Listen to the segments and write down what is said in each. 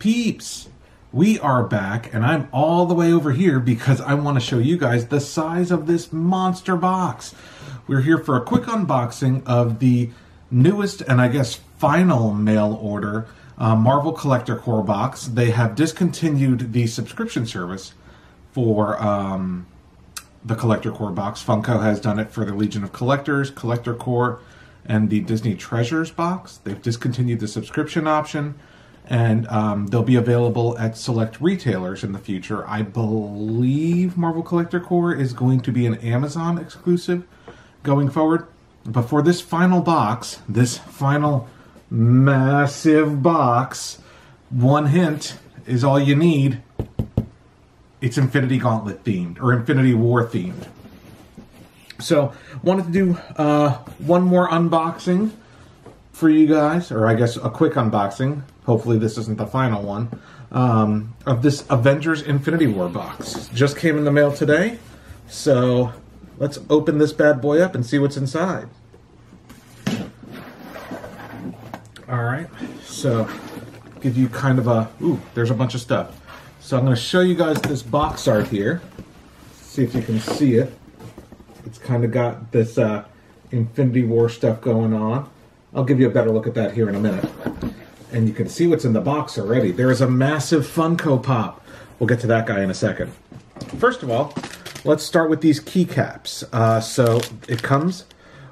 peeps? We are back, and I'm all the way over here because I want to show you guys the size of this monster box. We're here for a quick unboxing of the newest and I guess final mail order Marvel Collector Corp box. They have discontinued the subscription service for the Collector Corp box. Funko has done it for the Legion of Collectors, Collector Corp, and the Disney Treasures box. They've discontinued the subscription option, and they'll be available at select retailers in the future. I believe Marvel Collector Corp is going to be an Amazon exclusive going forward. But for this final box, this final massive box, one hint is all you need. It's Infinity Gauntlet themed, or Infinity War themed. So, wanted to do one more unboxing for you guys, or I guess a quick unboxing. Hopefully this isn't the final one, of this Avengers Infinity War box. Just came in the mail today, so let's open this bad boy up and see what's inside. Alright, so give you kind of a, ooh, there's a bunch of stuff. So I'm going to show you guys this box art here. See if you can see it. It's kind of got this Infinity War stuff going on. I'll give you a better look at that here in a minute. And you can see what's in the box already. There is a massive Funko Pop. We'll get to that guy in a second. First of all, let's start with these keycaps. So it comes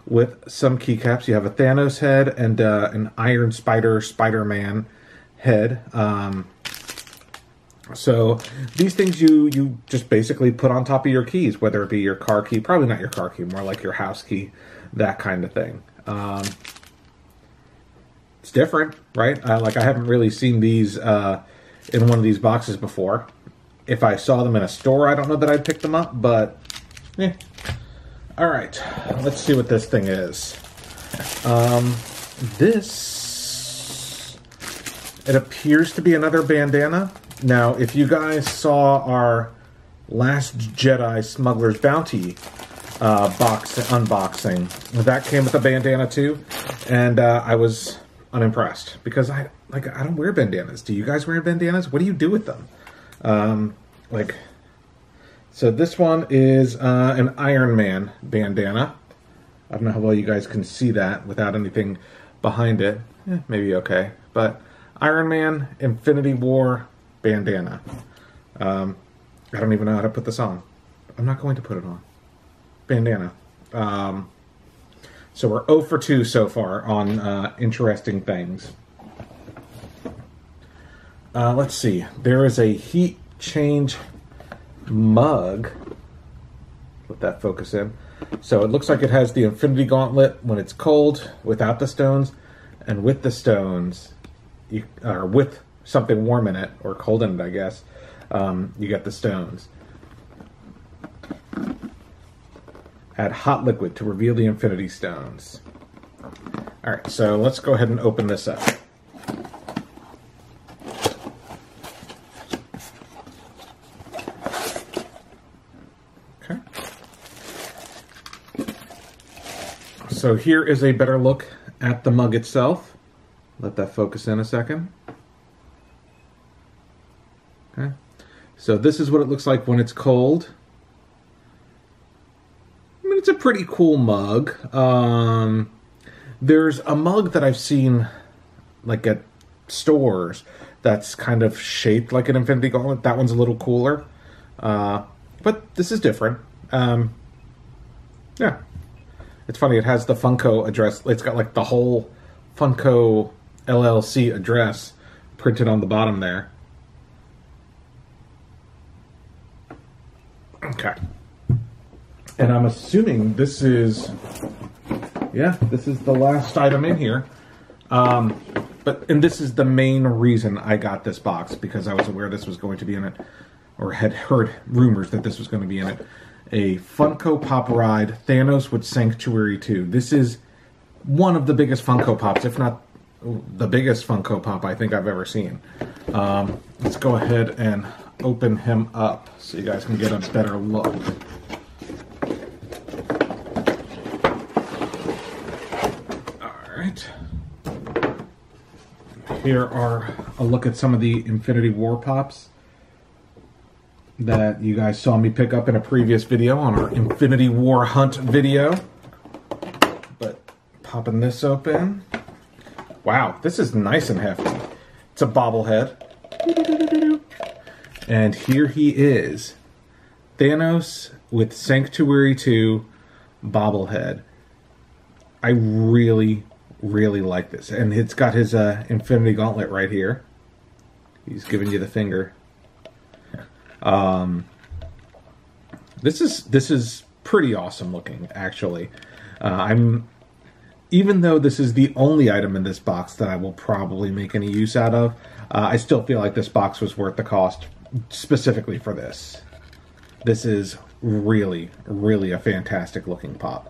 with some keycaps. You have a Thanos head and an Iron Spider-Man head. So these things you just basically put on top of your keys, whether it be your car key, probably not your car key, more like your house key, that kind of thing. It's different, right? Like I haven't really seen these in one of these boxes before. If I saw them in a store, I don't know that I'd pick them up, but yeah. All right, let's see what this thing is. It appears to be another bandana. Now, if you guys saw our Last Jedi Smuggler's Bounty box unboxing, that came with a bandana too, and I was unimpressed because I don't wear bandanas. Do you guys wear bandanas? What do you do with them? So this one is an Iron Man bandana. I don't know how well you guys can see that without anything behind it. Maybe okay, but Iron Man Infinity War bandana. I don't even know how to put this on. I'm not going to put it on. Bandana. So we're 0 for 2 so far on interesting things. Let's see. There is a heat change mug. Let that focus in. So it looks like it has the Infinity Gauntlet when it's cold, without the stones, and with the stones, or with something warm in it, or cold in it, I guess, you get the stones. Add hot liquid to reveal the Infinity Stones. Alright, so let's go ahead and open this up. Okay. So here is a better look at the mug itself. Let that focus in a second. Okay. So this is what it looks like when it's cold. It's a pretty cool mug. There's a mug that I've seen like at stores that's kind of shaped like an Infinity Gauntlet. That one's a little cooler. But this is different. Yeah. It's funny, it has the Funko address. It's got like the whole Funko LLC address printed on the bottom there. Okay. And I'm assuming this is, yeah, this is the last item in here. And this is the main reason I got this box, because I was aware this was going to be in it, or had heard rumors that this was going to be in it. A Funko Pop ride, Thanos with Sanctuary 2. This is one of the biggest Funko Pops, if not the biggest Funko Pop I think I've ever seen. Let's go ahead and open him up so you guys can get a better look. Alright. Here are a look at some of the Infinity War pops that you guys saw me pick up in a previous video on our Infinity War hunt video. But popping this open. Wow, this is nice and hefty. It's a bobblehead. And here he is. Thanos with Sanctuary 2 bobblehead. I really like this. And it's got his Infinity Gauntlet right here. He's giving you the finger. This is pretty awesome looking, actually. Even though this is the only item in this box that I will probably make any use out of, I still feel like this box was worth the cost specifically for this. This is really a fantastic looking pop.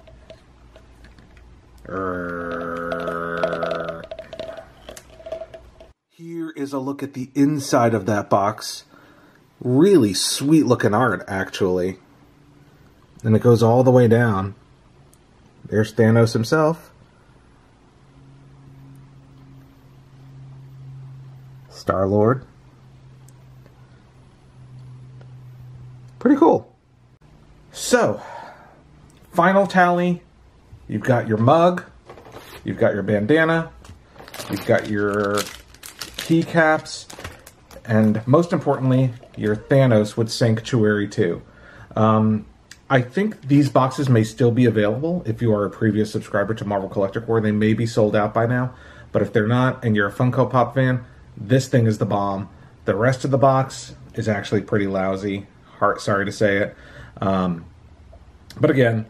Here is a look at the inside of that box. Really sweet looking art, actually. And it goes all the way down. There's Thanos himself. Star-Lord. Pretty cool. So, final tally. You've got your mug. You've got your bandana. You've got your keycaps. And most importantly, your Thanos with Sanctuary 2. I think these boxes may still be available if you are a previous subscriber to Marvel Collectors Corp. They may be sold out by now. But if they're not and you're a Funko Pop fan, this thing is the bomb. The rest of the box is actually pretty lousy. Sorry to say it. But again,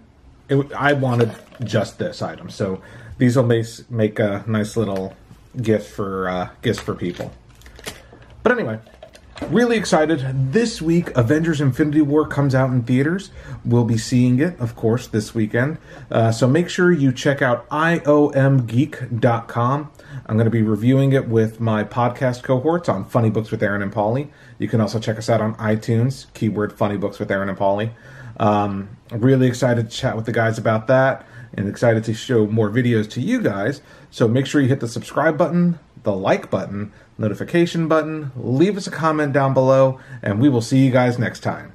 I wanted just this item. So these will make a nice little gift for gifts for people. But anyway, really excited. This week, Avengers Infinity War comes out in theaters. We'll be seeing it, of course, this weekend. So make sure you check out iomgeek.com. I'm going to be reviewing it with my podcast cohorts on Funny Books with Aaron and Paulie. You can also check us out on iTunes, keyword Funny Books with Aaron and Paulie. Really excited to chat with the guys about that and excited to show more videos to you guys. So make sure you hit the subscribe button, the like button, notification button, leave us a comment down below, and we will see you guys next time.